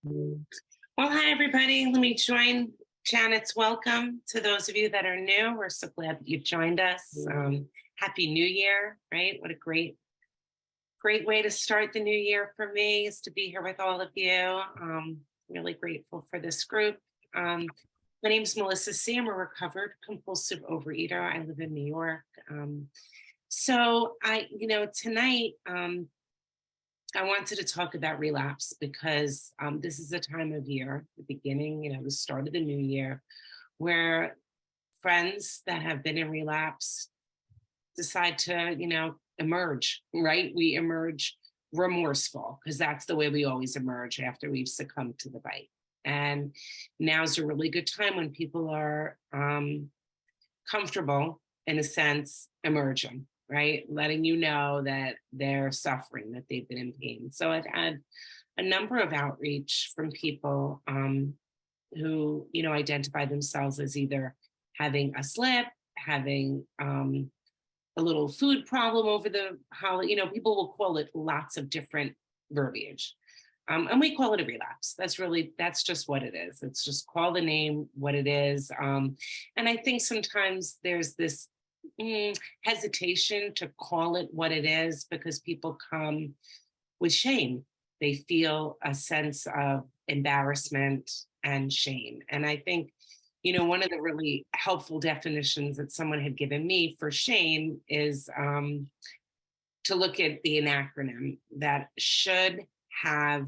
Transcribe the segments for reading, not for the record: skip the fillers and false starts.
Well, hi, everybody. Let me join Janet's welcome to those of you that are new. We're so glad that you've joined us. Happy New Year, right? What a great way to start the new year for me is to be here with all of you. Really grateful for this group. My name is Melissa C. I'm a recovered compulsive overeater. I live in New York. Tonight, I wanted to talk about relapse because this is a time of year, the beginning, the start of the new year, where friends that have been in relapse decide to, emerge, right? We emerge remorseful because that's the way we always emerge after we've succumbed to the bite. And now's a really good time when people are comfortable, in a sense, emerging, right? Letting you know that they're suffering, that they've been in pain. So I've had a number of outreach from people who, identify themselves as either having a slip, having a little food problem over the holiday. People will call it lots of different verbiage. And we call it a relapse. That's just what it is. It's just call the name what it is. And I think sometimes there's this hesitation to call it what it is because people come with shame. They feel a sense of embarrassment and shame. And I think, one of the really helpful definitions that someone had given me for shame is to look at the acronym that should have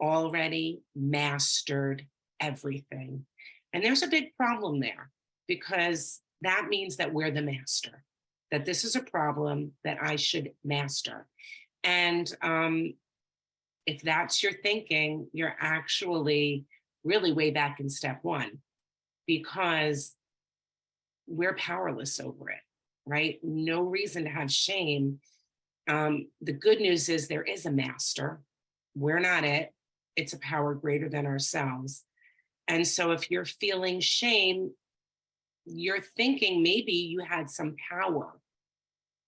already mastered everything. And there's a big problem there because that means that we're the master, that this is a problem that I should master. And if that's your thinking, you're actually really way back in step one because we're powerless over it, right? No reason to have shame. The good news is there is a master. We're not it. It's a power greater than ourselves. And so if you're feeling shame, you're thinking maybe you had some power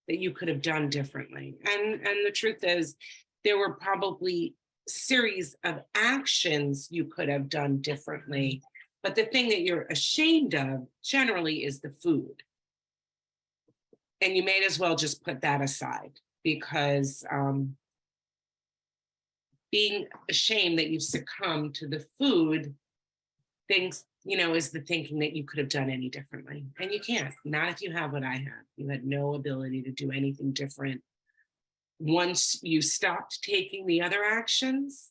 that you could have done differently. And the truth is, there were probably series of actions you could have done differently. But the thing that you're ashamed of generally is the food. And you may as well just put that aside because being ashamed that you've succumbed to the food things, is the thinking that you could have done any differently. And you can't, not if you have what I have. You had no ability to do anything different. Once you stopped taking the other actions,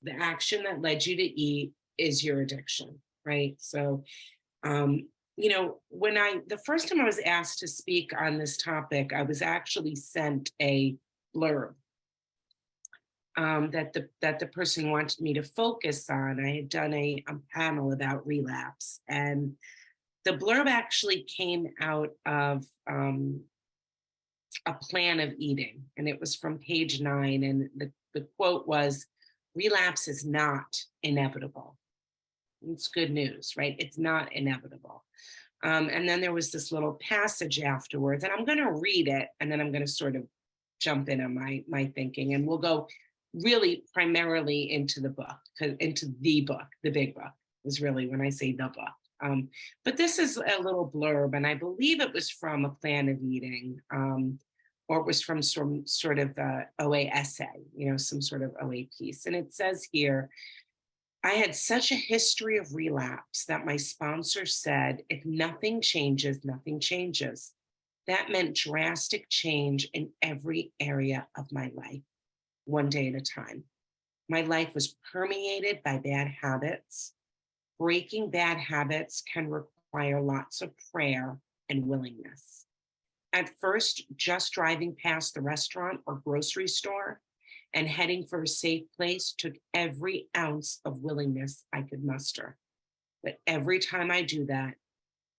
the action that led you to eat is your addiction, right? So, the first time I was asked to speak on this topic, I was actually sent a blurb that the person wanted me to focus on. I had done a panel about relapse, and the blurb actually came out of a plan of eating, and it was from page 9, and the quote was, "Relapse is not inevitable." It's good news, right? It's not inevitable. And then there was this little passage afterwards, and I'm going to read it, and then I'm going to sort of jump in on my thinking, and we'll go really primarily into the book, into the book. The big book is really when I say the book. But this is a little blurb, and I believe it was from a plan of eating, or it was from some sort of OA essay, some sort of OA piece. And it says here, "I had such a history of relapse that my sponsor said, if nothing changes, nothing changes. That meant drastic change in every area of my life, one day at a time. My life was permeated by bad habits. Breaking bad habits can require lots of prayer and willingness. At first, just driving past the restaurant or grocery store and heading for a safe place took every ounce of willingness I could muster. But every time I do that,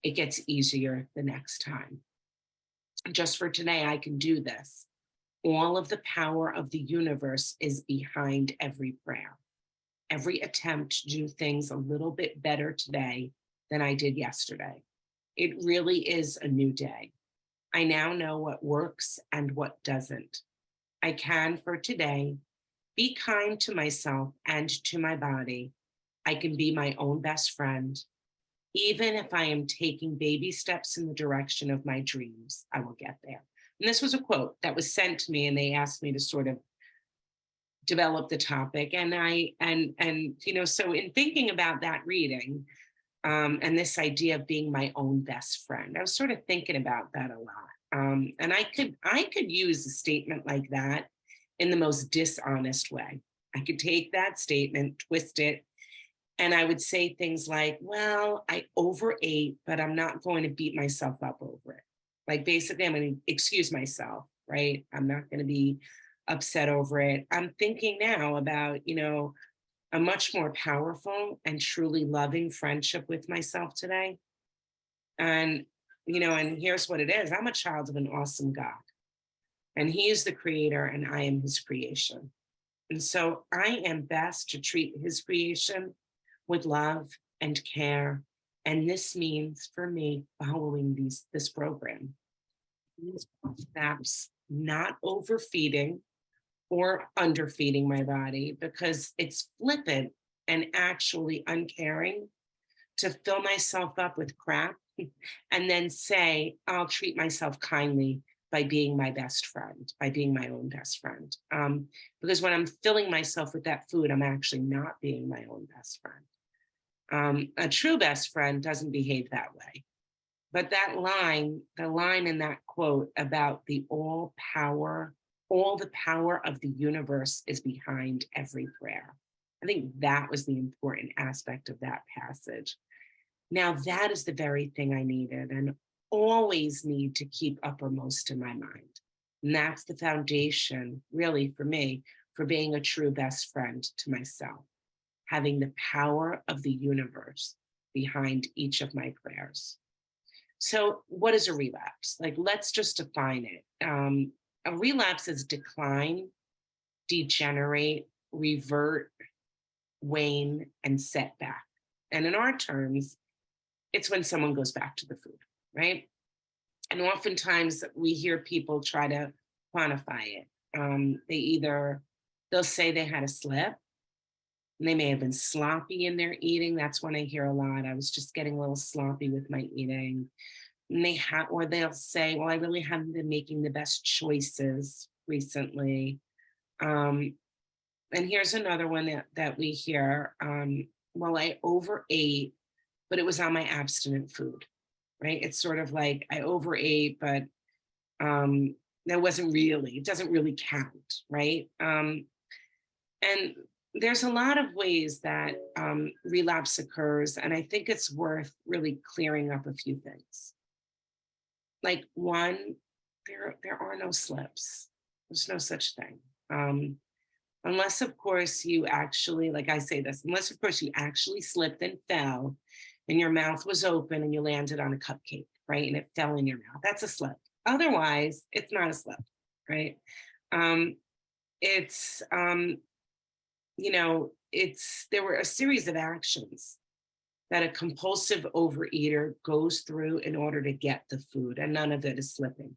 it gets easier the next time. Just for today, I can do this. All of the power of the universe is behind every prayer. Every attempt to do things a little bit better today than I did yesterday. It really is a new day. I now know what works and what doesn't. I can, for today, Be kind to myself and to my body. I can be my own best friend. Even if I am taking baby steps in the direction of my dreams, I will get there. And this was a quote that was sent to me, and they asked me to sort of develop the topic. And so in thinking about that reading, and this idea of being my own best friend, I was sort of thinking about that a lot. And I could use a statement like that in the most dishonest way. I could take that statement, twist it, and I would say things like, well, I overate, but I'm not going to beat myself up over it. Like basically, I'm going to excuse myself, right? I'm not going to be upset over it. I'm thinking now about, a much more powerful and truly loving friendship with myself today. And, and here's what it is. I'm a child of an awesome God, and He is the creator, and I am His creation. And so I am best to treat His creation with love and care. And this means for me following this program. That's not overfeeding or underfeeding my body, because it's flippant and actually uncaring to fill myself up with crap and then say, I'll treat myself kindly by being my best friend, by being my own best friend. Because when I'm filling myself with that food, I'm actually not being my own best friend. A true best friend doesn't behave that way. But that line, the line in that quote about all the power of the universe is behind every prayer. I think that was the important aspect of that passage. Now, that is the very thing I needed and always need to keep uppermost in my mind. And that's the foundation, really, for me, for being a true best friend to myself, having the power of the universe behind each of my prayers. So, what is a relapse? Like, let's just define it. A relapse is decline, degenerate, revert, wane, and setback. And in our terms, it's when someone goes back to the food, right? And oftentimes we hear people try to quantify it. They'll say they had a slip, and they may have been sloppy in their eating. That's one I hear a lot. I was just getting a little sloppy with my eating. And or they'll say, well, I really haven't been making the best choices recently. And here's another one that we hear. Well, I overate, but it was on my abstinent food, right? It's sort of like I overate, but that it doesn't really count, right? And there's a lot of ways that relapse occurs, and I think it's worth really clearing up a few things. Like one, there are no slips. There's no such thing. Unless, of course, you actually, like I say this, unless, of course, you actually slipped and fell and your mouth was open and you landed on a cupcake, right? And it fell in your mouth. That's a slip. Otherwise, it's not a slip, right? It's, there were a series of actions that a compulsive overeater goes through in order to get the food, and none of it is slipping.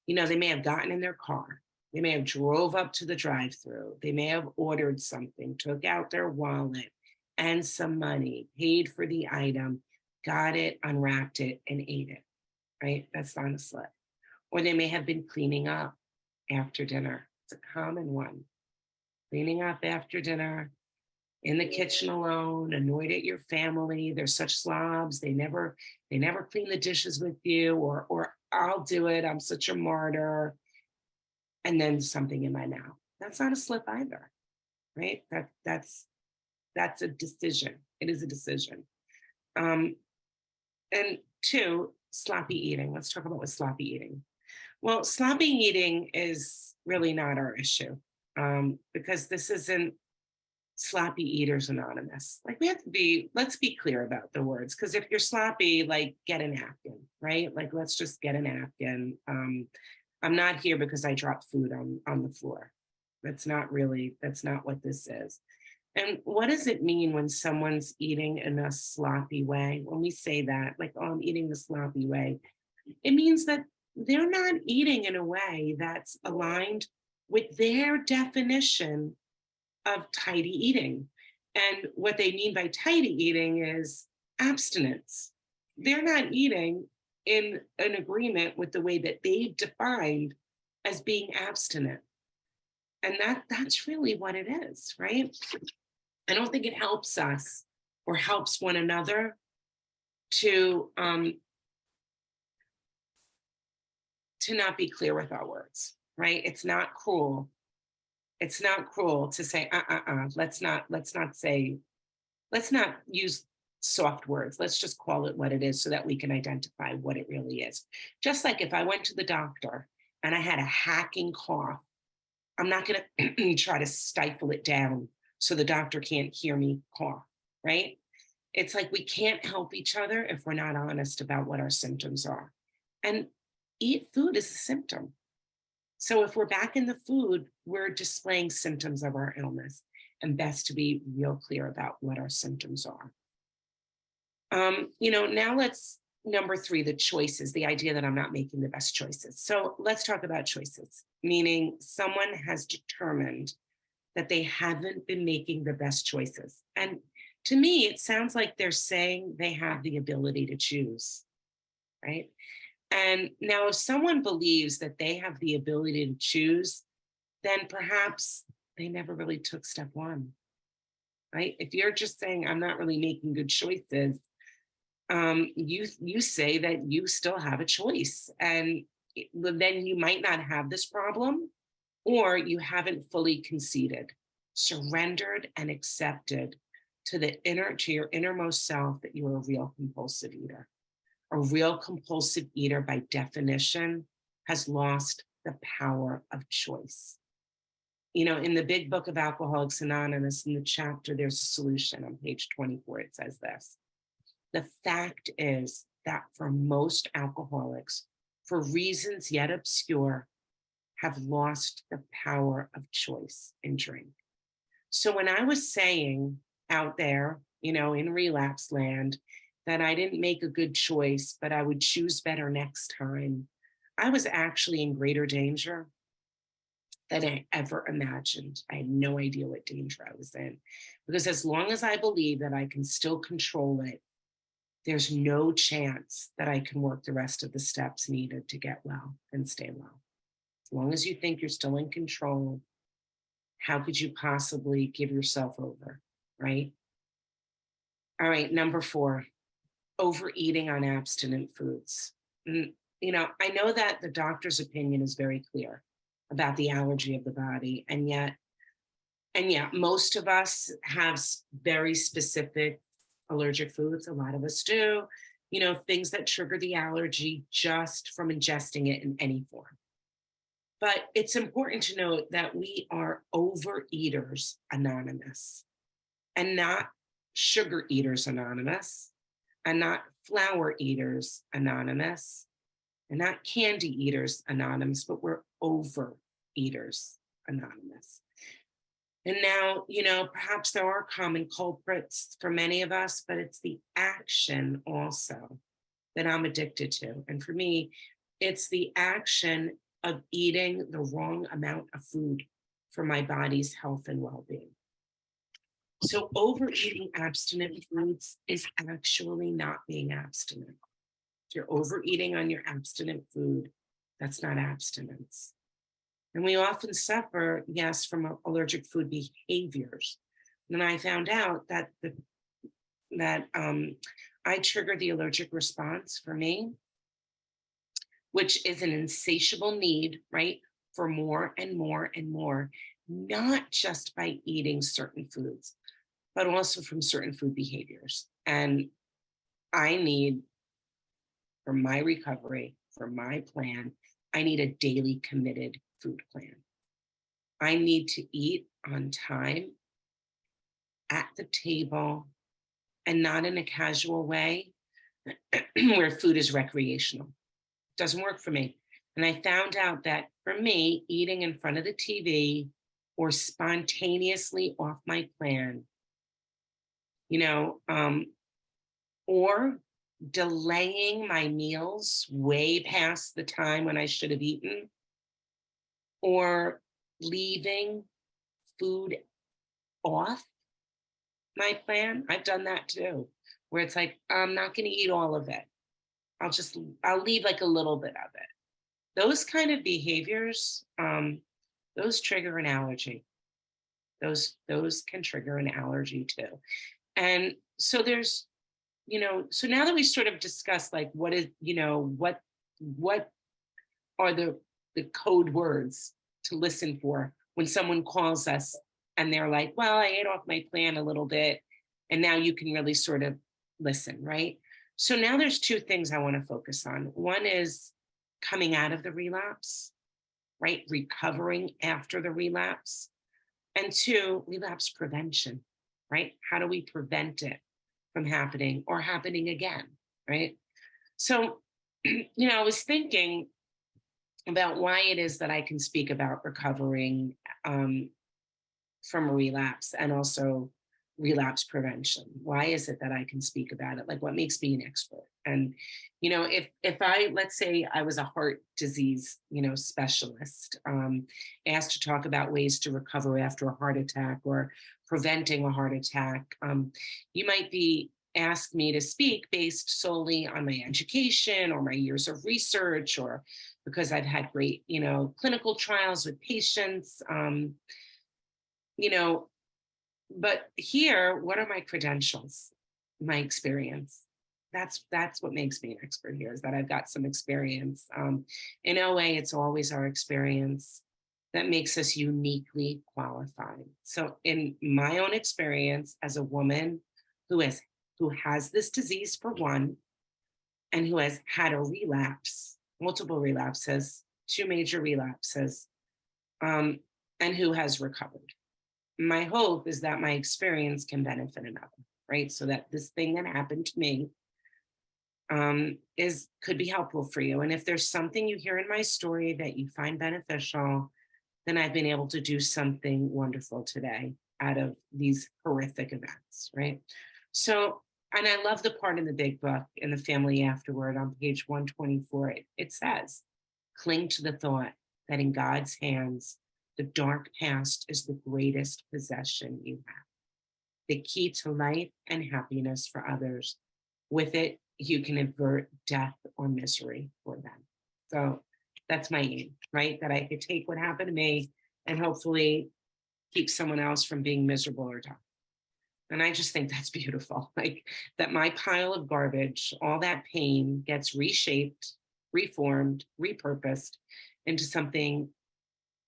They may have gotten in their car. They may have drove up to the drive-through. They may have ordered something, took out their wallet and some money, paid for the item, got it, unwrapped it, and ate it, right? That's not a slip. Or they may have been cleaning up after dinner. It's a common one. Cleaning up after dinner, in the kitchen alone, annoyed at your family. They're such slobs. They never clean the dishes with you, or I'll do it. I'm such a martyr. And then something in my mouth. That's not a slip either, right? That's a decision. It is a decision. And two, sloppy eating. Let's talk about what sloppy eating. Well, sloppy eating is really not our issue, because this isn't Sloppy Eaters Anonymous. Like, let's be clear about the words, because if you're sloppy, like, get a napkin, right? Like, let's just get a napkin. I'm not here because I dropped food on the floor. That's not what this is. And what does it mean when someone's eating in a sloppy way? When we say that, like, oh, I'm eating the sloppy way, it means that they're not eating in a way that's aligned with their definition of tidy eating. And what they mean by tidy eating is abstinence. They're not eating in an agreement with the way that they've defined as being abstinent. And that's really what it is, right? I don't think it helps us or helps one another to not be clear with our words, right? It's not cruel. It's not cruel to say, let's not use soft words. Let's just call it what it is so that we can identify what it really is. Just like if I went to the doctor and I had a hacking cough, I'm not going to try to stifle it down so the doctor can't hear me cough, right? It's like we can't help each other if we're not honest about what our symptoms are. And eat food is a symptom. So if we're back in the food, we're displaying symptoms of our illness, and best to be real clear about what our symptoms are. Now let's number 3, the choices, the idea that I'm not making the best choices. So let's talk about choices, meaning someone has determined that they haven't been making the best choices. And to me, it sounds like they're saying they have the ability to choose, right? And now if someone believes that they have the ability to choose, then perhaps they never really took step 1, right? If you're just saying, I'm not really making good choices, you say that you still have a choice. And then you might not have this problem, or you haven't fully conceded, surrendered, and accepted to your innermost self that you're a real compulsive eater. A real compulsive eater, by definition, has lost the power of choice. In the big book of Alcoholics Anonymous, in the chapter, there's a solution on page 24. It says this: the fact is that for most alcoholics, for reasons yet obscure, have lost the power of choice in drink. So when I was saying out there, in relapse land, that I didn't make a good choice, but I would choose better next time, I was actually in greater danger than I ever imagined. I had no idea what danger I was in. Because as long as I believe that I can still control it, there's no chance that I can work the rest of the steps needed to get well and stay well. As long as you think you're still in control, how could you possibly give yourself over, right? All right, number 4, overeating on abstinent foods. I know that the doctor's opinion is very clear about the allergy of the body, and yet, most of us have very specific allergic foods. A lot of us do, things that trigger the allergy just from ingesting it in any form. But it's important to note that we are overeaters anonymous, and not sugar eaters anonymous, and not flour eaters anonymous, and not candy eaters anonymous, but we're overeaters anonymous. And now, perhaps there are common culprits for many of us, but it's the action also that I'm addicted to. And for me, it's the action of eating the wrong amount of food for my body's health and well-being. So overeating abstinent foods is actually not being abstinent. If you're overeating on your abstinent food, that's not abstinence. And we often suffer, yes, from allergic food behaviors. And I found out that I trigger the allergic response for me, which is an insatiable need, right, for more and more and more, not just by eating certain foods, but also from certain food behaviors. And I need, for my recovery, for my plan, I need a daily committed food plan. I need to eat on time, at the table, and not in a casual way where food is recreational. It doesn't work for me. And I found out that for me, eating in front of the TV or spontaneously off my plan, or delaying my meals way past the time when I should have eaten, or leaving food off my plan. I've done that too, where it's like, I'm not going to eat all of it. I'll leave like a little bit of it. Those kind of behaviors, those trigger an allergy. Those can trigger an allergy too. And so so now that we sort of discussed like what is, what are the code words to listen for when someone calls us and they're like, well, I ate off my plan a little bit. And now you can really sort of listen, right? So now there's two things I want to focus on. One is coming out of the relapse, right? Recovering after the relapse. And two, relapse prevention, right? How do we prevent it from happening or happening again, right? So, I was thinking about why it is that I can speak about recovering from a relapse and also relapse prevention. Why is it that I can speak about it? Like, what makes me an expert? And if I, let's say I was a heart disease specialist, asked to talk about ways to recover after a heart attack or preventing a heart attack, you might be asked me to speak based solely on my education or my years of research, or because I've had great clinical trials with patients. you know, but here, what are my credentials? My experience. That's what makes me an expert here, is that I've got some experience. In OA, it's always our experience that makes us uniquely qualified. So in my own experience as a woman who has this disease for one, and who has had a relapse, multiple relapses, two major relapses, and who has recovered. My hope is that my experience can benefit another, right? So that this thing that happened to me could be helpful for you. And if there's something you hear in my story that you find beneficial, then I've been able to do something wonderful today out of these horrific events, right? So, and I love the part in the big book, in the family afterward, on page 124, it says, cling to the thought that in God's hands, the dark past is the greatest possession you have, the key to life and happiness for others. With it, you can avert death or misery for them. So that's my aim, right? That I could take what happened to me and hopefully keep someone else from being miserable or dying. And I just think that's beautiful. Like, that my pile of garbage, all that pain, gets reshaped, reformed, repurposed into something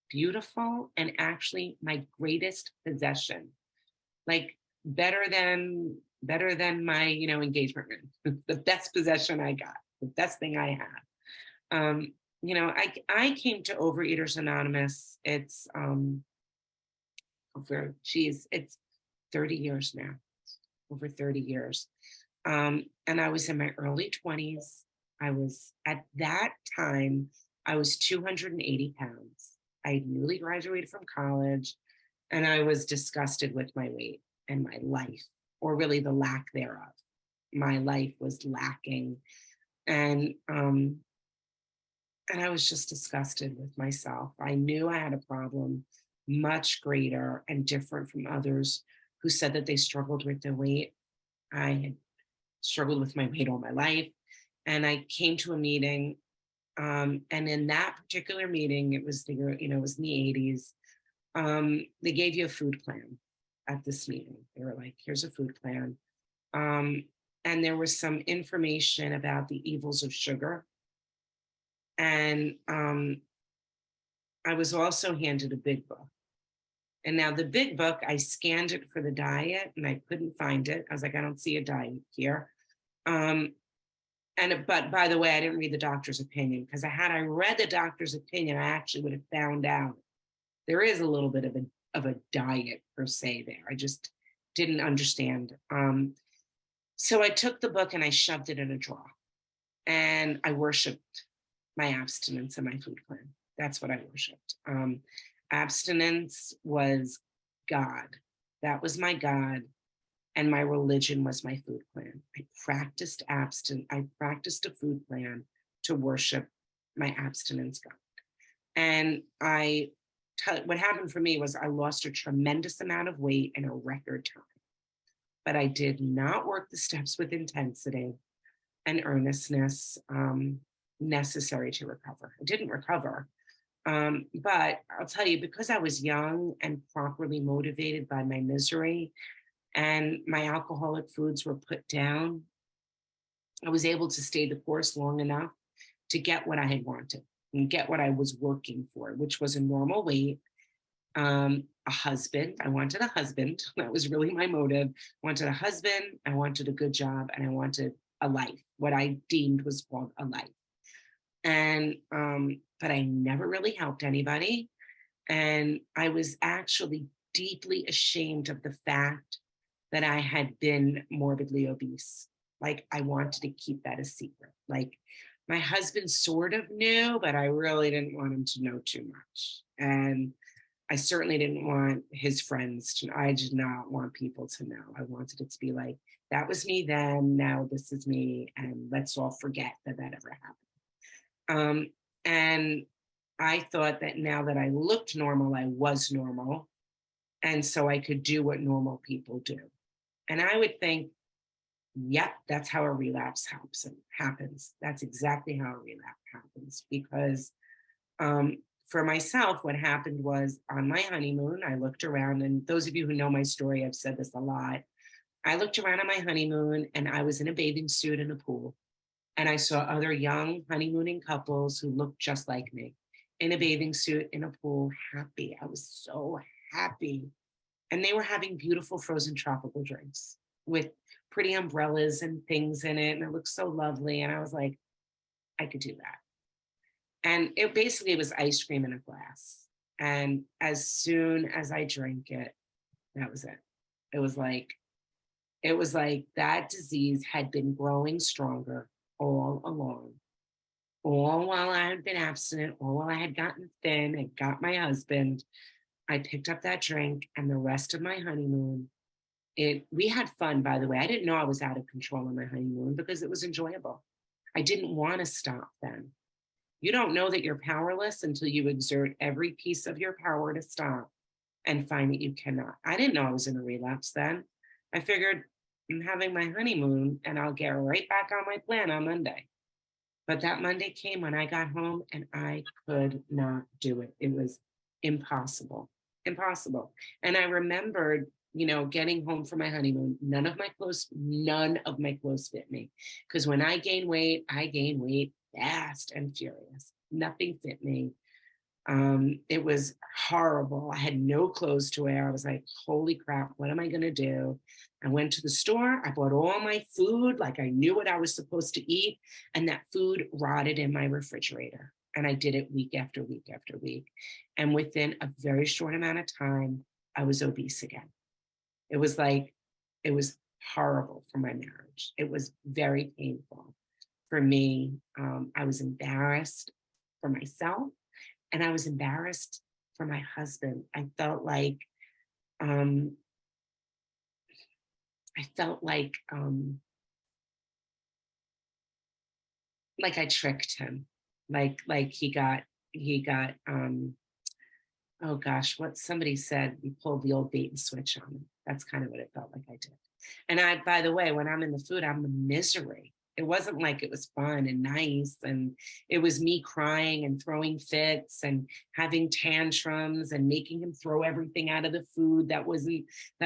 beautiful and actually my greatest possession. Like, better than my engagement ring. The best possession I got, the best thing I have. I came to Overeaters Anonymous. It's it's 30 years now, over 30 years. And I was in my early 20s. At that time, I was 280 pounds. I newly graduated from college, and I was disgusted with my weight and my life, or really the lack thereof. My life was lacking. And I was just disgusted with myself. I knew I had a problem much greater and different from others who said that they struggled with their weight. I had struggled with my weight all my life. And I came to a meeting, and in that particular meeting, it was it was in the 80s. They gave you a food plan at this meeting. They were like, here's a food plan. And there was some information about the evils of sugar. And I was also handed a big book. And now the big book, I scanned it for the diet and I couldn't find it. I was like, I don't see a diet here. But by the way, I didn't read the doctor's opinion, because had I read the doctor's opinion, I actually would have found out there is a little bit of a diet per se there. I just didn't understand. So I took the book and I shoved it in a drawer, and I worshiped my abstinence and my food plan. That's what I worshiped. Abstinence was God. That was my God. And my religion was my food plan. I practiced a food plan to worship my abstinence God. And I what happened for me was I lost a tremendous amount of weight in a record time, but I did not work the steps with intensity and earnestness necessary to recover. I didn't recover. But I'll tell you, because I was young and properly motivated by my misery and my alcoholic foods were put down, I was able to stay the course long enough to get what I had wanted and get what I was working for, which was a normal weight, a husband. I wanted a husband. That was really my motive. I wanted a husband, I wanted a good job, and I wanted a life, what I deemed was called a life. And but I never really helped anybody. And I was actually deeply ashamed of the fact that I had been morbidly obese. Like I wanted to keep that a secret. Like my husband sort of knew, but I really didn't want him to know too much. And I certainly didn't want his friends to know. I did not want people to know. I wanted it to be like, that was me then, now this is me, and let's all forget that that ever happened. And I thought that now that I looked normal, I was normal. And so I could do what normal people do. And I would think, yep, that's how a relapse happens. That's exactly how a relapse happens. Because for myself, what happened was on my honeymoon, I looked around, and those of you who know my story, I've said this a lot. I looked around on my honeymoon and I was in a bathing suit in a pool. And I saw other young honeymooning couples who looked just like me in a bathing suit in a pool, happy. I was so happy. And they were having beautiful frozen tropical drinks with pretty umbrellas and things in it. And it looked so lovely. And I was like, I could do that. And it basically was ice cream in a glass. And as soon as I drank it, that was it. It was like, it was like that disease had been growing stronger all along. All while I had been abstinent, all while I had gotten thin and got my husband, I picked up that drink, and the rest of my honeymoon, we had fun, by the way. I didn't know I was out of control on my honeymoon because it was enjoyable. I didn't want to stop then. You don't know that you're powerless until you exert every piece of your power to stop and find that you cannot. I didn't know I was in a relapse then. I figured I'm having my honeymoon and I'll get right back on my plan on Monday. But that Monday came when I got home and I could not do it. It was impossible, impossible. And I remembered, getting home from my honeymoon, none of my clothes fit me. Because when I gain weight fast and furious. Nothing fit me. It was horrible. I had no clothes to wear. I was like, holy crap, what am I going to do? I went to the store. I bought all my food, like I knew what I was supposed to eat. And that food rotted in my refrigerator. And I did it week after week after week. And within a very short amount of time, I was obese again. It was horrible for my marriage. It was very painful for me. I was embarrassed for myself. And I was embarrassed for my husband. I felt like I tricked him. Like he got oh gosh, what somebody said, we pulled the old bait and switch on him. That's kind of what it felt like I did. And by the way, when I'm in the food, I'm the misery. It wasn't like it was fun and nice. And it was me crying and throwing fits and having tantrums and making him throw everything out of the food that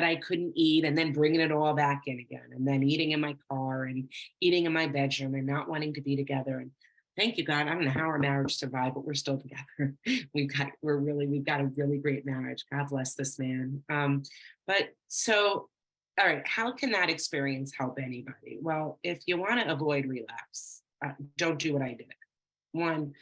I couldn't eat, and then bringing it all back in again, and then eating in my car and eating in my bedroom and not wanting to be together. And thank you, God. I don't know how our marriage survived, but we're still together. We've got a really great marriage. God bless this man. All right, how can that experience help anybody? Well, if you want to avoid relapse, don't do what I did. One,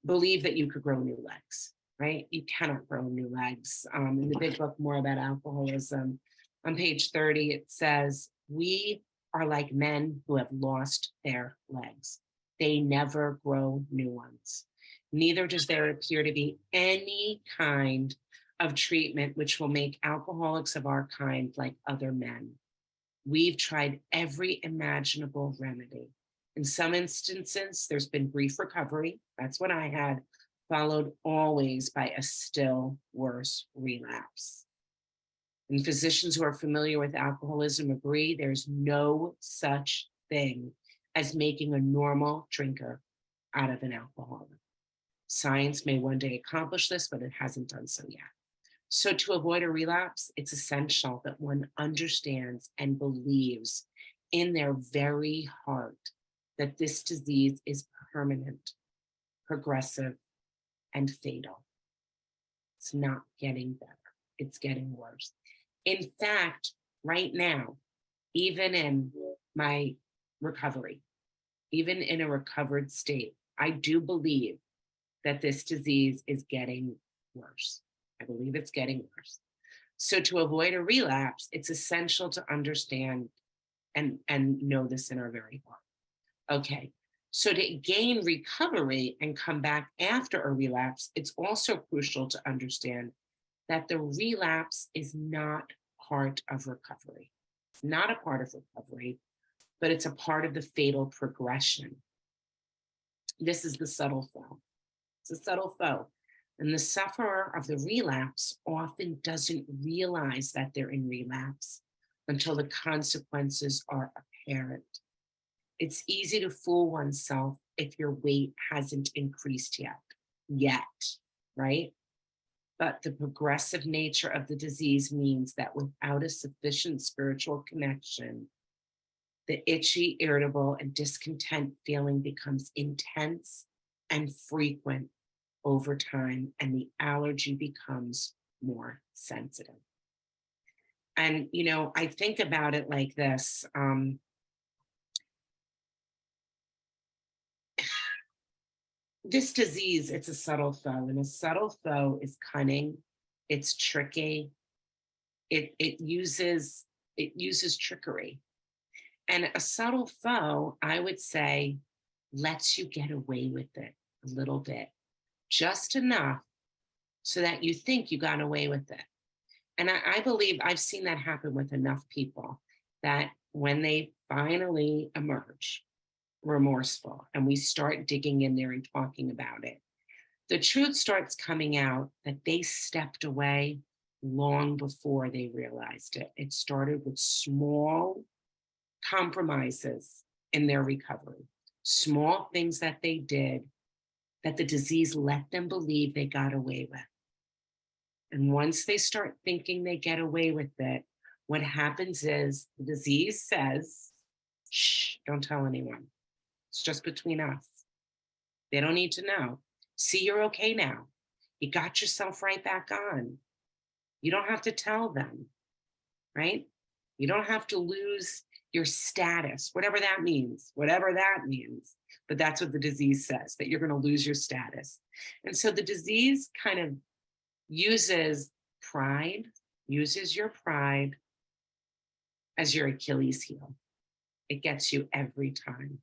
believe that you could grow new legs, right? You cannot grow new legs. In the big book, More About Alcoholism, on page 30, it says, we are like men who have lost their legs. They never grow new ones. Neither does there appear to be any kind of treatment which will make alcoholics of our kind like other men. We've tried every imaginable remedy. In some instances, there's been brief recovery. That's what I had. followed always by a still worse relapse. And physicians who are familiar with alcoholism agree there's no such thing as making a normal drinker out of an alcoholic. Science may one day accomplish this, but it hasn't done so yet. So, to avoid a relapse, it's essential that one understands and believes in their very heart that this disease is permanent, progressive, and fatal. It's not getting better, it's getting worse. In fact, right now, even in my recovery, even in a recovered state, I do believe that this disease is getting worse. I believe it's getting worse. So to avoid a relapse, it's essential to understand and know this in our very heart. Okay. So to gain recovery and come back after a relapse, it's also crucial to understand that the relapse is not part of recovery. It's not a part of recovery, but it's a part of the fatal progression. This is the subtle foe. It's a subtle foe. And the sufferer of the relapse often doesn't realize that they're in relapse until the consequences are apparent. It's easy to fool oneself if your weight hasn't increased yet, right? But the progressive nature of the disease means that without a sufficient spiritual connection, the itchy, irritable, and discontent feeling becomes intense and frequent over time, and the allergy becomes more sensitive. And, I think about it like this. This disease, it's a subtle foe, and a subtle foe is cunning, it's tricky, it uses trickery. And a subtle foe, I would say, lets you get away with it a little bit, just enough so that you think you got away with it. And I believe I've seen that happen with enough people that when they finally emerge remorseful and we start digging in there and talking about it, the truth starts coming out that they stepped away long before they realized it. It started with small compromises in their recovery, small things that they did that the disease let them believe they got away with. And once they start thinking they get away with it, what happens is the disease says, shh, don't tell anyone. It's just between us. They don't need to know. See, you're okay now. You got yourself right back on. You don't have to tell them, right? You don't have to lose your status, whatever that means. But that's what the disease says, that you're going to lose your status. And so the disease kind of uses your pride as your Achilles heel. It gets you every time.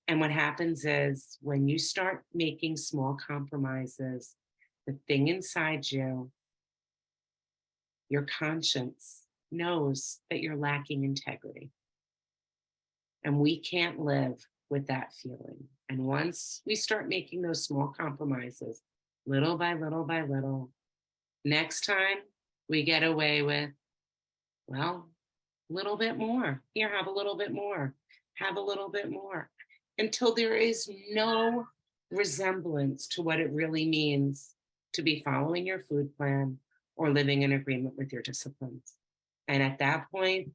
And what happens is when you start making small compromises, the thing inside you, your conscience, knows that you're lacking integrity. And we can't live with that feeling. And once we start making those small compromises, little by little by little, next time we get away with, well, a little bit more. Here, have a little bit more. Have a little bit more. Until there is no resemblance to what it really means to be following your food plan or living in agreement with your disciplines. And at that point,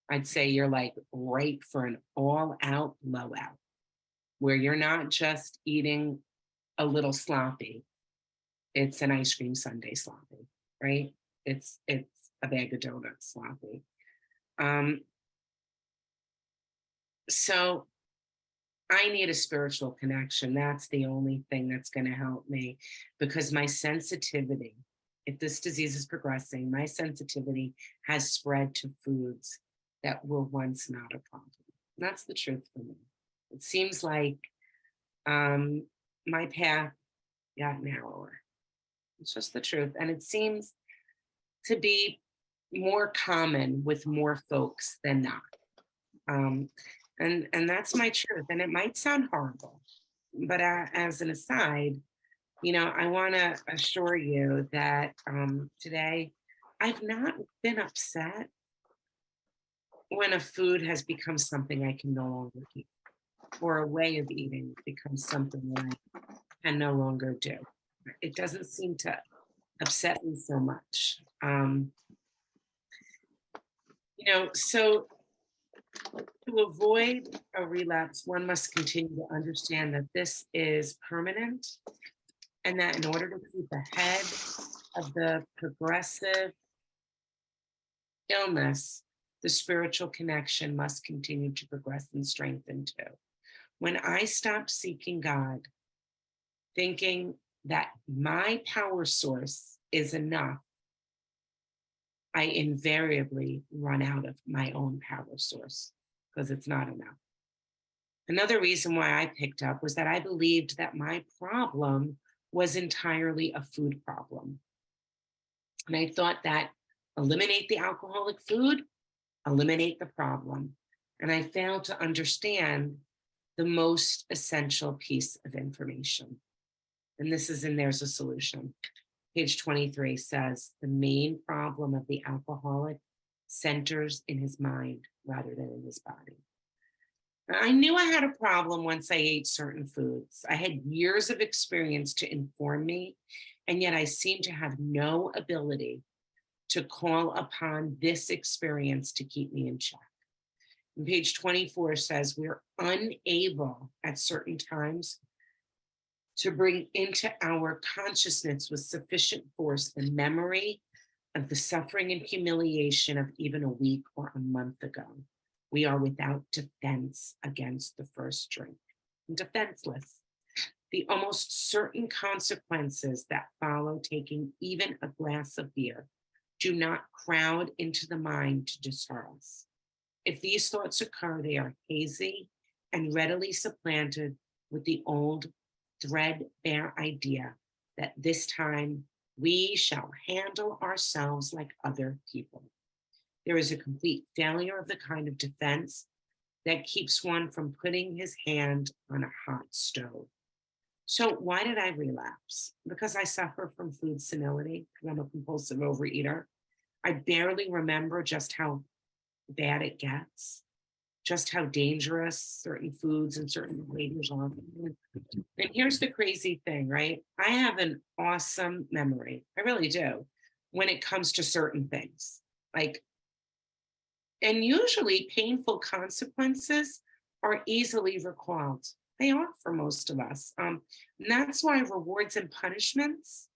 I'd say you're like ripe for an all-out blowout, where you're not just eating a little sloppy. It's an ice cream sundae sloppy, right? It's a bag of donuts sloppy. So I need a spiritual connection. That's the only thing that's going to help me, because my sensitivity, if this disease is progressing, my sensitivity has spread to foods that were once not a problem. That's the truth for me. It seems like my path got narrower. It's just the truth. And it seems to be more common with more folks than not. And that's my truth. And it might sound horrible, but as an aside, I want to assure you that today I've not been upset when a food has become something I can no longer eat, or a way of eating becomes something that I can no longer do. It doesn't seem to upset me so much. So to avoid a relapse, one must continue to understand that this is permanent, and that in order to keep ahead of the progressive illness, the spiritual connection must continue to progress and strengthen too. When I stopped seeking God, thinking that my power source is enough, I invariably run out of my own power source because it's not enough. Another reason why I picked up was that I believed that my problem was entirely a food problem. And I thought that eliminate the alcoholic food, eliminate the problem. And I failed to understand the most essential piece of information. And this is in There's a Solution. Page 23 says the main problem of the alcoholic centers in his mind rather than in his body. I knew I had a problem once I ate certain foods. I had years of experience to inform me, and yet I seemed to have no ability to call upon this experience to keep me in check. And page 24 says we're unable at certain times to bring into our consciousness with sufficient force the memory of the suffering and humiliation of even a week or a month ago. We are without defense against the first drink, defenseless. The almost certain consequences that follow taking even a glass of beer do not crowd into the mind to deter us. If these thoughts occur, they are hazy and readily supplanted with the old threadbare idea that this time we shall handle ourselves like other people. There is a complete failure of the kind of defense that keeps one from putting his hand on a hot stove. So, why did I relapse? Because I suffer from food senility, because I'm a compulsive overeater. I barely remember just how bad it gets, just how dangerous certain foods and certain behaviors are. And here's the crazy thing, right? I have an awesome memory. I really do when it comes to certain things. Like, and usually painful consequences are easily recalled. They are for most of us. And that's why rewards and punishments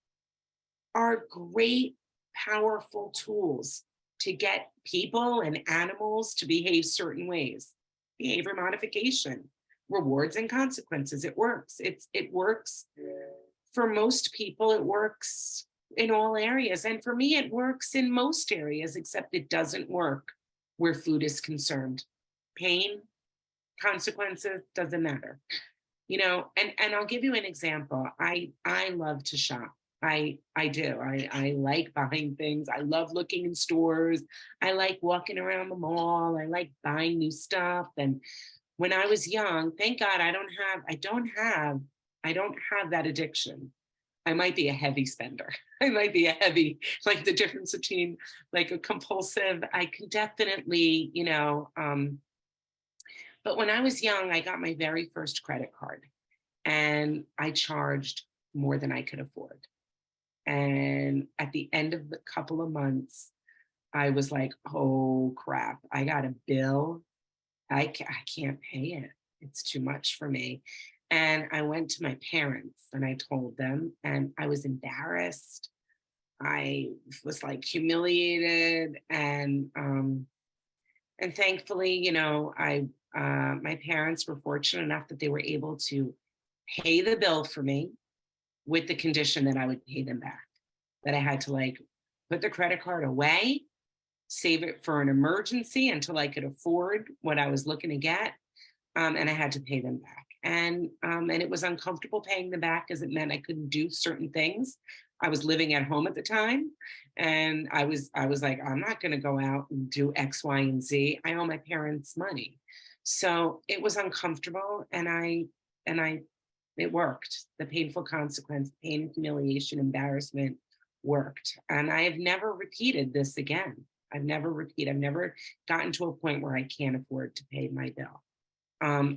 are great, powerful tools to get people and animals to behave certain ways. Behavior modification, rewards and consequences. It works. It works for most people. It works in all areas. And for me, it works in most areas, except it doesn't work where food is concerned. Pain, consequences, doesn't matter. And I'll give you an example. I love to shop. I do. I like buying things. I love looking in stores. I like walking around the mall. I like buying new stuff. And when I was young, thank God I don't have that addiction. I might be a heavy spender. I might be a heavy, like the difference between like a compulsive, I can definitely, but when I was young, I got my very first credit card and I charged more than I could afford. And at the end of the couple of months, I was like, oh crap, I got a bill. I can't pay it. It's too much for me. And I went to my parents and I told them, and I was embarrassed. I was like humiliated, and thankfully, I my parents were fortunate enough that they were able to pay the bill for me with the condition that I would pay them back. That I had to like put the credit card away, save it for an emergency until I could afford what I was looking to get, and I had to pay them back. And it was uncomfortable paying them back because it meant I couldn't do certain things. I was living at home at the time, and I was like, I'm not going to go out and do X, Y, and Z. I owe my parents money, so it was uncomfortable, and I It worked. The painful consequence, pain, humiliation, embarrassment worked. And I have never repeated this again. I've never gotten to a point where I can't afford to pay my bill.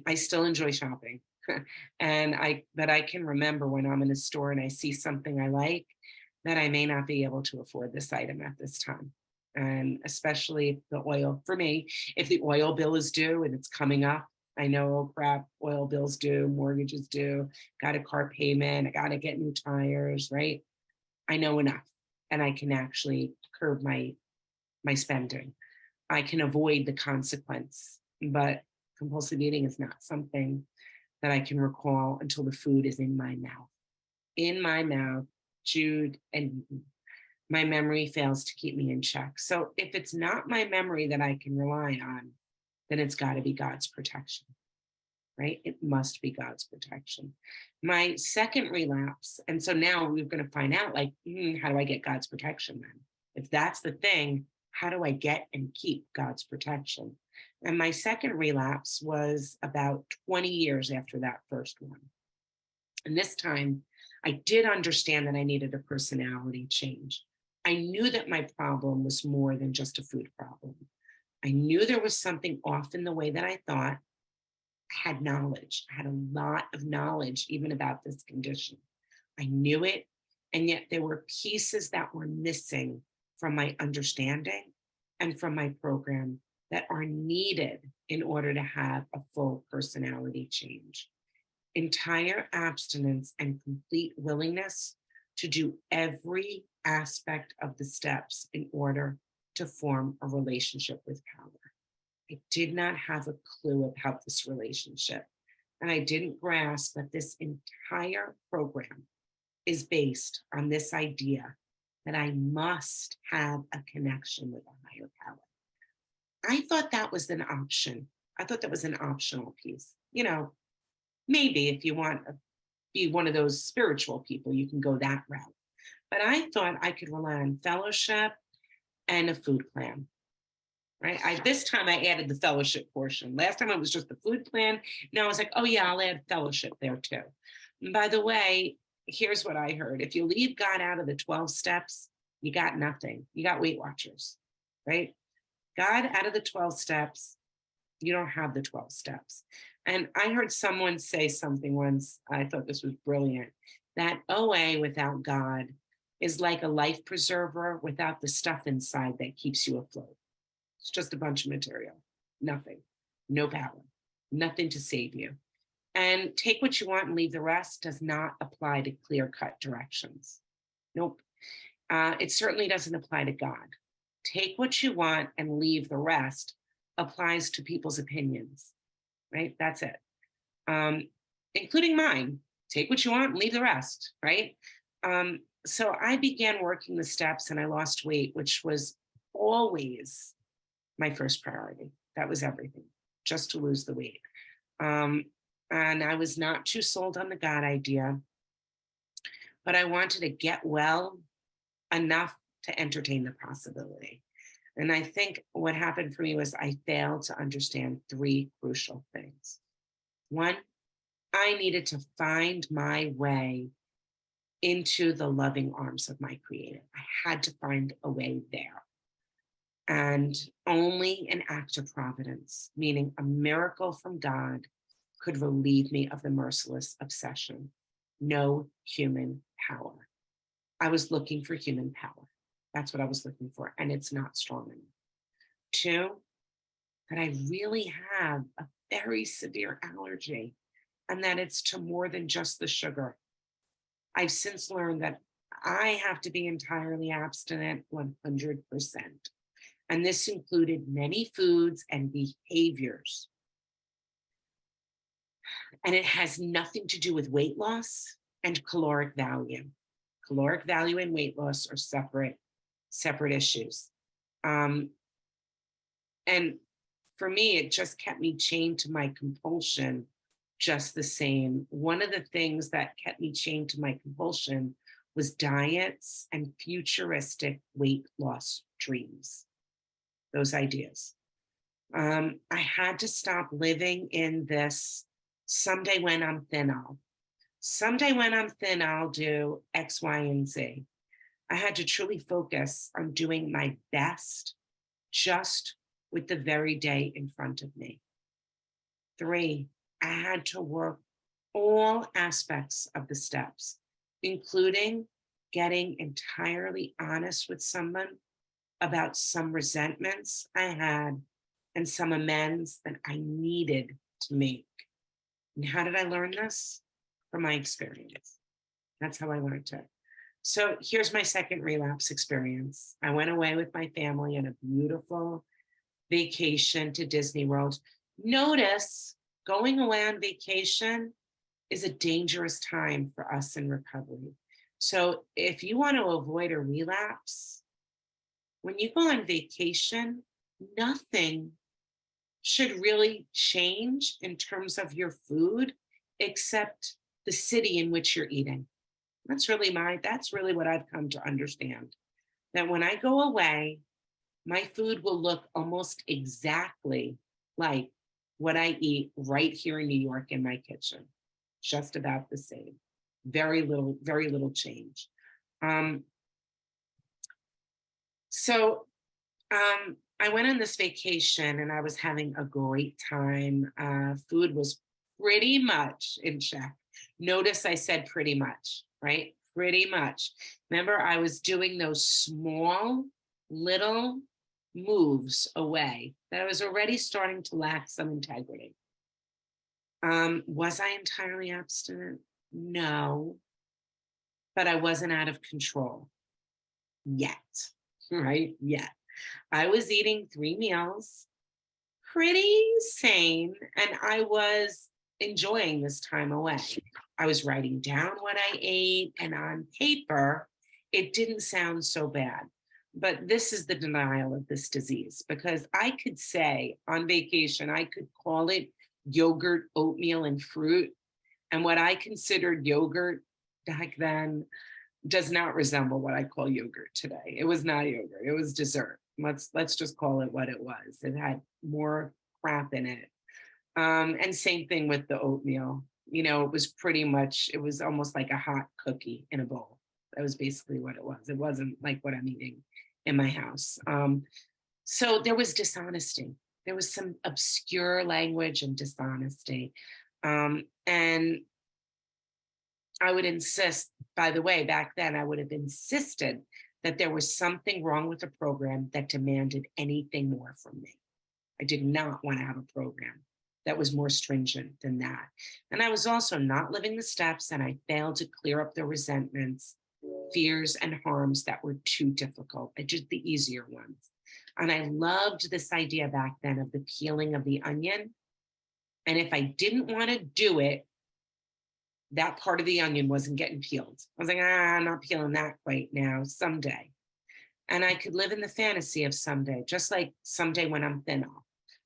I still enjoy shopping. But I can remember when I'm in a store and I see something I like that I may not be able to afford this item at this time. And especially if the oil, for me, if the oil bill is due and it's coming up, I know, oh crap, oil bills due, mortgages due, got a car payment, I got to get new tires, right? I know enough and I can actually curb my spending. I can avoid the consequence, but compulsive eating is not something that I can recall until the food is in my mouth. In my mouth, chewed and eaten. My memory fails to keep me in check. So if it's not my memory that I can rely on, then it's got to be God's protection, right? It must be God's protection. My second relapse, and so now we're going to find out, like, how do I get God's protection then? If that's the thing, how do I get and keep God's protection? And my second relapse was about 20 years after that first one. And this time, I did understand that I needed a personality change. I knew that my problem was more than just a food problem. I knew there was something off in the way that I thought. I had knowledge. I had a lot of knowledge even about this condition. I knew it, and yet there were pieces that were missing from my understanding and from my program that are needed in order to have a full personality change. Entire abstinence and complete willingness to do every aspect of the steps in order to form a relationship with power. I did not have a clue about this relationship. And I didn't grasp that this entire program is based on this idea that I must have a connection with a higher power. I thought that was an option. I thought that was an optional piece. Maybe if you want to be one of those spiritual people, you can go that route. But I thought I could rely on fellowship and a food plan, right? This time I added the fellowship portion. Last time it was just the food plan. Now I was like, oh yeah, I'll add fellowship there too. And by the way, here's what I heard. If you leave God out of the 12 steps, you got nothing. You got Weight Watchers, right? God out of the 12 steps, you don't have the 12 steps. And I heard someone say something once, I thought this was brilliant, that OA without God is like a life preserver without the stuff inside that keeps you afloat. It's just a bunch of material, nothing, no power, nothing to save you. And take what you want and leave the rest does not apply to clear-cut directions. Nope. It certainly doesn't apply to God. Take what you want and leave the rest applies to people's opinions, right? That's it. Including mine. Take what you want and leave the rest, right? So I began working the steps and I lost weight, which was always my first priority. That was everything, just to lose the weight. And I was not too sold on the God idea, but I wanted to get well enough to entertain the possibility. And I think what happened for me was I failed to understand three crucial things. One, I needed to find my way into the loving arms of my Creator. I had to find a way there. And only an act of providence, meaning a miracle from God, could relieve me of the merciless obsession. No human power. I was looking for human power. That's what I was looking for, and it's not strong enough. Two, that I really have a very severe allergy, and that it's to more than just the sugar. I've since learned that I have to be entirely abstinent 100%. And this included many foods and behaviors. And it has nothing to do with weight loss and caloric value. Caloric value and weight loss are separate issues. And for me, it just kept me chained to my compulsion just the same. One of the things that kept me chained to my compulsion was diets and futuristic weight loss dreams, those ideas. I had to stop living in this someday when I'm thin, Someday when I'm thin, I'll do X, Y, and Z. I had to truly focus on doing my best just with the very day in front of me. 3, I had to work all aspects of the steps, including getting entirely honest with someone about some resentments I had and some amends that I needed to make. And how did I learn this? From my experience. That's how I learned it. So here's my second relapse experience. I went away with my family on a beautiful vacation to Disney World. Notice going away on vacation is a dangerous time for us in recovery. So if you want to avoid a relapse, when you go on vacation, nothing should really change in terms of your food except the city in which you're eating. That's really what I've come to understand. That when I go away, my food will look almost exactly like what I eat right here in New York in my kitchen. Just about the same. Very little change. Um, so I went on this vacation and I was having a great time. Food was pretty much in check. Notice I said pretty much, right? Pretty much. Remember, I was doing those small little moves away that I was already starting to lack some integrity. Was I entirely abstinent? No, but I wasn't out of control yet, right? Yet. I was eating 3 meals, pretty sane, and I was enjoying this time away. I was writing down what I ate, and on paper, it didn't sound so bad. But this is the denial of this disease because I could say on vacation, I could call it yogurt, oatmeal, and fruit. And what I considered yogurt back then does not resemble what I call yogurt today. It was not yogurt, it was dessert. Let's just call it what it was. It had more crap in it. And same thing with the oatmeal. It was it was almost like a hot cookie in a bowl. That was basically what it was. It wasn't like what I'm eating in my house. So there was dishonesty. There was some obscure language and dishonesty. And I would insist, by the way, back then, I would have insisted that there was something wrong with the program that demanded anything more from me. I did not want to have a program that was more stringent than that. And I was also not living the steps, and I failed to clear up the resentments, fears, and harms that were too difficult. I did the easier ones. And I loved this idea back then of the peeling of the onion. And if I didn't want to do it, that part of the onion wasn't getting peeled. I was like, I'm not peeling that quite now, someday. And I could live in the fantasy of someday, just like someday when I'm thin,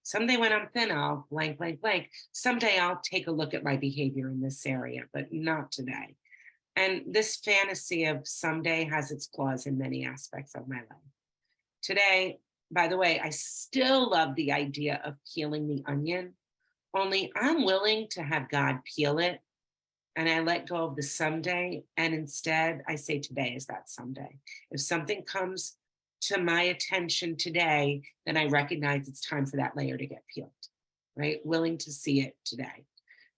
someday when I'm thin, I'll blank, blank, blank. Someday I'll take a look at my behavior in this area, but not today. And this fantasy of someday has its flaws in many aspects of my life. Today, by the way, I still love the idea of peeling the onion, only I'm willing to have God peel it. And I let go of the someday. And instead, I say today is that someday. If something comes to my attention today, then I recognize it's time for that layer to get peeled, right? Willing to see it today.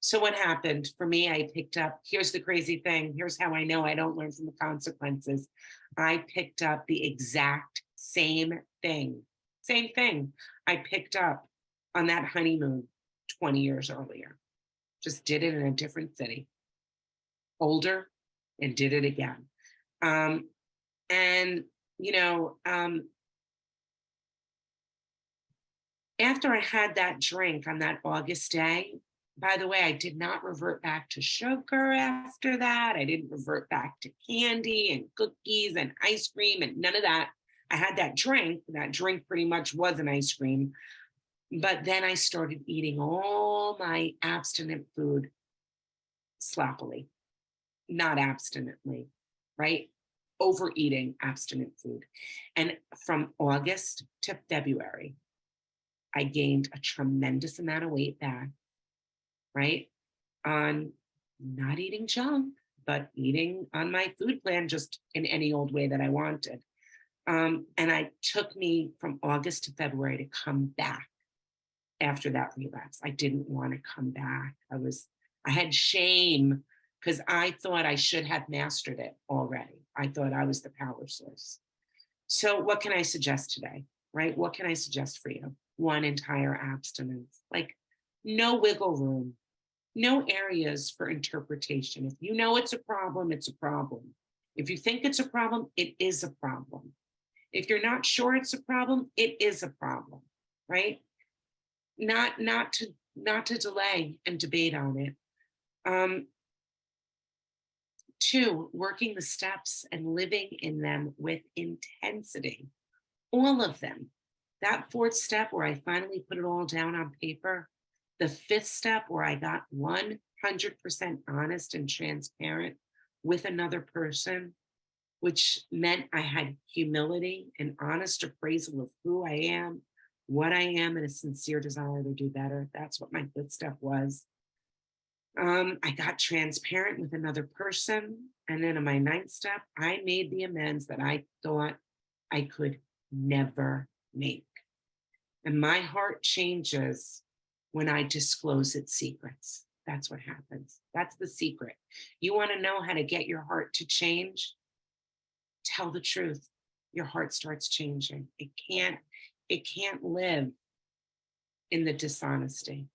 So what happened for me, I picked up, here's the crazy thing. Here's how I know I don't learn from the consequences. I picked up the exact same thing I picked up on that honeymoon 20 years earlier. Just did it in a different city. Older, and did it again. And, after I had that drink on that August day, by the way, I did not revert back to sugar after that. I didn't revert back to candy and cookies and ice cream and none of that. I had that drink. That drink pretty much was an ice cream. But then I started eating all my abstinent food sloppily, not abstinently, right? Overeating abstinent food. And from August to February, I gained a tremendous amount of weight back, right? On not eating junk, but eating on my food plan just in any old way that I wanted. And it took me from August to February to come back after that relapse. I didn't want to come back. I had shame because I thought I should have mastered it already. I thought I was the power source. So, what can I suggest today? Right? What can I suggest for you? One, entire abstinence, like no wiggle room, no areas for interpretation. If you know it's a problem, it's a problem. If you think it's a problem, it is a problem. If you're not sure it's a problem, it is a problem, right? Not to delay and debate on it. Um, Two, working the steps and living in them with intensity, all of them. That fourth step where I finally put it all down on paper, the fifth step where I got 100% honest and transparent with another person, which meant I had humility and honest appraisal of who I am, what I am, and a sincere desire to do better. That's what my fifth step was. I got transparent with another person. And then in my ninth step, I made the amends that I thought I could never make. And my heart changes when I disclose its secrets. That's what happens. That's the secret. You want to know how to get your heart to change? Tell the truth. Your heart starts changing. It can't live in the dishonesty.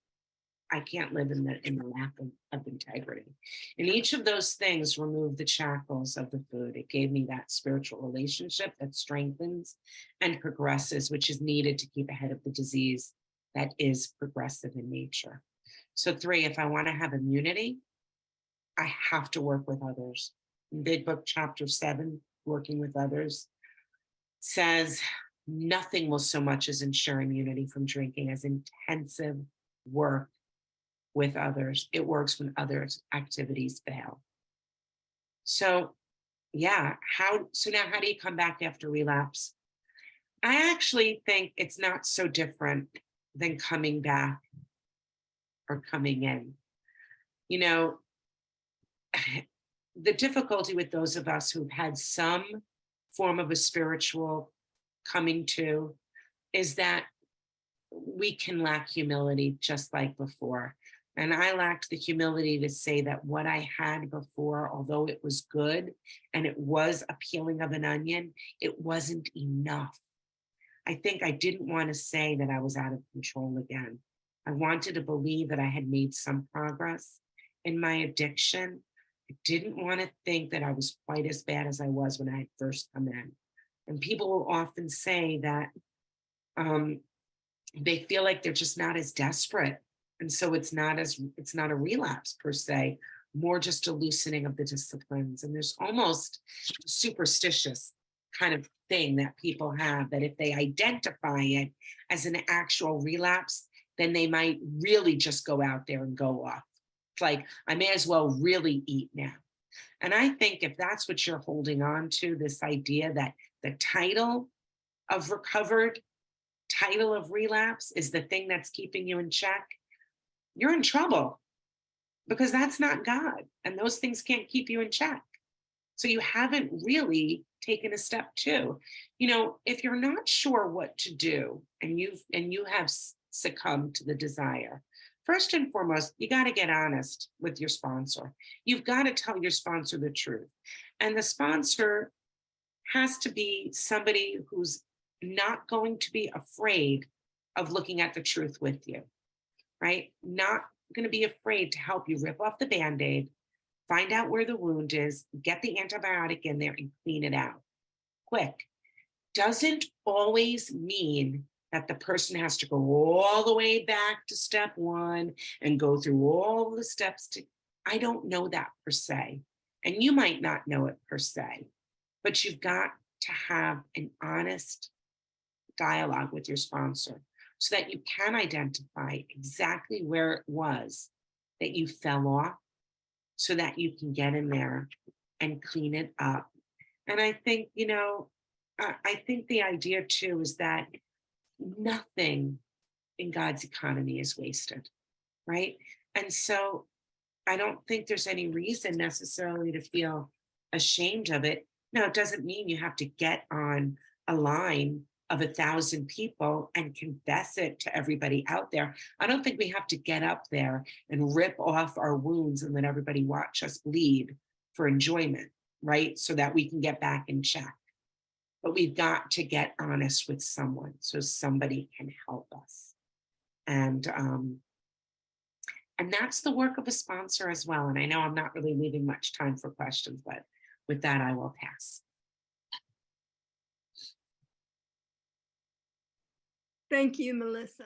I can't live in the lack of integrity. And each of those things removed the shackles of the food. It gave me that spiritual relationship that strengthens and progresses, which is needed to keep ahead of the disease that is progressive in nature. So three, if I want to have immunity, I have to work with others. In Big Book Chapter 7, Working with Others, says nothing will so much as ensure immunity from drinking as intensive work with others. It works when others' activities fail. So, yeah, now how do you come back after relapse? I actually think it's not so different than coming back or coming in. You know, the difficulty with those of us who've had some form of a spiritual coming to is that we can lack humility just like before. And I lacked the humility to say that what I had before, although it was good and it was a peeling of an onion, it wasn't enough. I think I didn't want to say that I was out of control again. I wanted to believe that I had made some progress in my addiction. I didn't want to think that I was quite as bad as I was when I had first come in. And people will often say that they feel like they're just not as desperate. And so it's not a relapse per se, more just a loosening of the disciplines. And there's almost a superstitious kind of thing that people have that if they identify it as an actual relapse, then they might really just go out there and go off. It's like, I may as well really eat now. And I think if that's what you're holding on to, this idea that the title of recovered, title of relapse is the thing that's keeping you in check, you're in trouble because that's not God. And those things can't keep you in check. So you haven't really taken a step two. If you're not sure what to do and you have succumbed to the desire, first and foremost, you got to get honest with your sponsor. You've got to tell your sponsor the truth. And the sponsor has to be somebody who's not going to be afraid of looking at the truth with you, right? Not going to be afraid to help you rip off the Band-Aid, find out where the wound is, get the antibiotic in there and clean it out quick. Doesn't always mean that the person has to go all the way back to step one and go through all the steps I don't know that per se. And you might not know it per se, but you've got to have an honest dialogue with your sponsor so that you can identify exactly where it was that you fell off so that you can get in there and clean it up. And I think, I think the idea too is that nothing in God's economy is wasted, right? And so I don't think there's any reason necessarily to feel ashamed of it. Now, it doesn't mean you have to get on a line of 1,000 people and confess it to everybody out there. I don't think we have to get up there and rip off our wounds and let everybody watch us bleed for enjoyment, right? So that we can get back in check. But we've got to get honest with someone so somebody can help us. And that's the work of a sponsor as well. And I know I'm not really leaving much time for questions, but with that, I will pass. Thank you, Melissa.